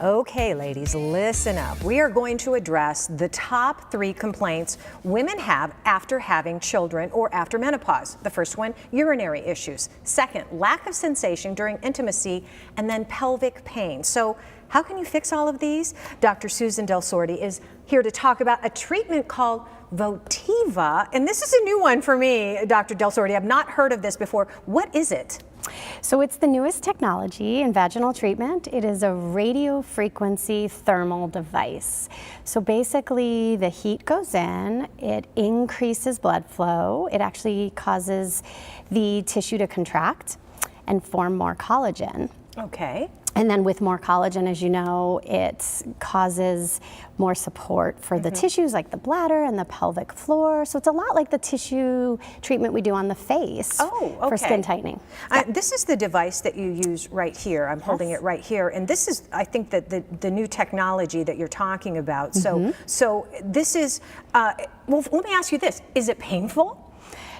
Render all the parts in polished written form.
Okay, ladies, listen up. We are going to address the top 3 complaints women have after having children or after menopause. The first one, urinary issues. Second, lack of sensation during intimacy, and then pelvic pain. So how can you fix all of these? Dr. Susan Del Sordi is here to talk about a treatment called Votiva, and this is a new one for me, Dr. Del Sordi. I've not heard of this before. What is it? So it's the newest technology in vaginal treatment. It is a radio frequency thermal device. So basically the heat goes in, it increases blood flow, it actually causes the tissue to contract and form more collagen. Okay. And then with more collagen, as you know, it causes more support for the tissues like the bladder and the pelvic floor. So it's a lot like the tissue treatment we do on the face for skin tightening. This is the device that you use right here. I'm holding it right here. And this is, I think, that the new technology that you're talking about. So this is, well, let me ask you this. Is it painful?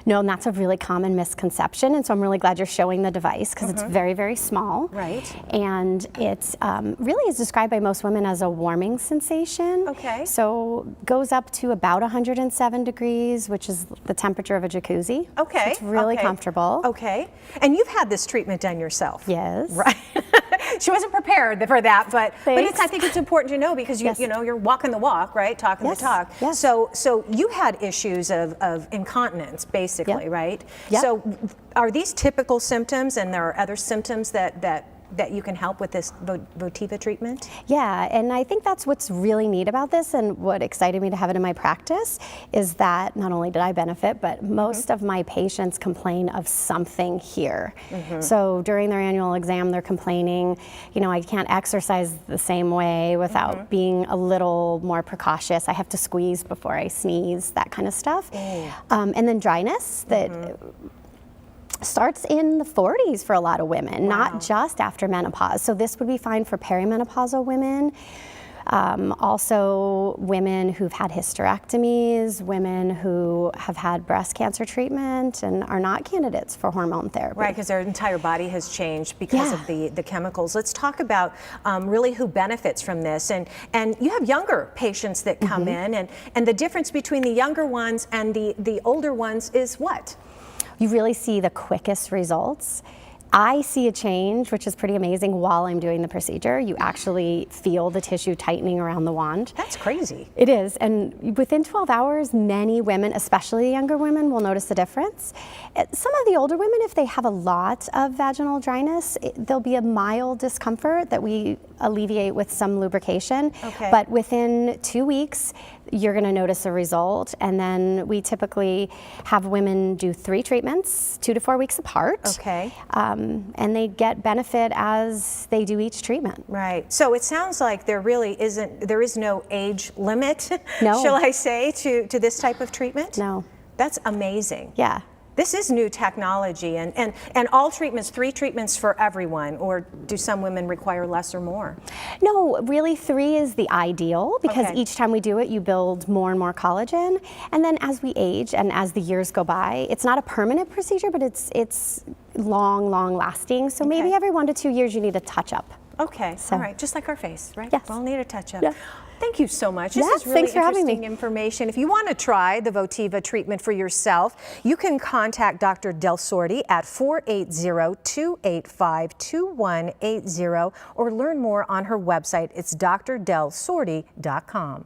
No, and that's a really common misconception, and so I'm really glad you're showing the device because it's very, very small. Right. And it's really is described by most women as a warming sensation. Okay. So goes up to about 107 degrees, which is the temperature of a jacuzzi. Okay. So it's really comfortable. Okay. And you've had this treatment done yourself. Yes. Right. She wasn't prepared for that, but it's, I think it's important to know because you know, you're walking the walk, right? Talking the talk. Yes. So you had issues of incontinence, basically, right? Yep. So are these typical symptoms, and there are other symptoms that you can help with this Votiva treatment? Yeah, and I think that's what's really neat about this, and what excited me to have it in my practice is that not only did I benefit, but most of my patients complain of something here. So during their annual exam, they're complaining, you know, I can't exercise the same way without being a little more precautious. I have to squeeze before I sneeze, that kind of stuff. And then dryness that starts in the 40s for a lot of women, not just after menopause. So this would be fine for perimenopausal women. Also women who've had hysterectomies, women who have had breast cancer treatment and are not candidates for hormone therapy. Right, because their entire body has changed because of the chemicals. Let's talk about really who benefits from this. And you have younger patients that come in, and the difference between the younger ones and the older ones is what? You really see the quickest results. I see a change, which is pretty amazing, while I'm doing the procedure. You actually feel the tissue tightening around the wand. That's crazy. It is, and within 12 hours, many women, especially younger women, will notice the difference. Some of the older women, if they have a lot of vaginal dryness, there'll be a mild discomfort that we alleviate with some lubrication. Okay. But within 2 weeks, you're going to notice a result, and then we typically have women do 3 treatments, 2 to 4 weeks apart. Okay. And they get benefit as they do each treatment. Right. So it sounds like there is no age limit, No. shall I say, to this type of treatment? No. That's amazing. Yeah. This is new technology, and all treatments, 3 treatments for everyone, or do some women require less or more? No, really 3 is the ideal because each time we do it, you build more and more collagen. And then as we age and as the years go by, it's not a permanent procedure, but it's long lasting. So maybe every 1 to 2 years you need a touch up. Okay, all right, just like our face, right? Yes. We'll need a touch up. Yeah. Thank you so much. This is really thanks for having interesting me. information. If you want to try the Votiva treatment for yourself, you can contact Dr. Del Sordi at 480-285-2180 or learn more on her website. It's drdelsordi.com.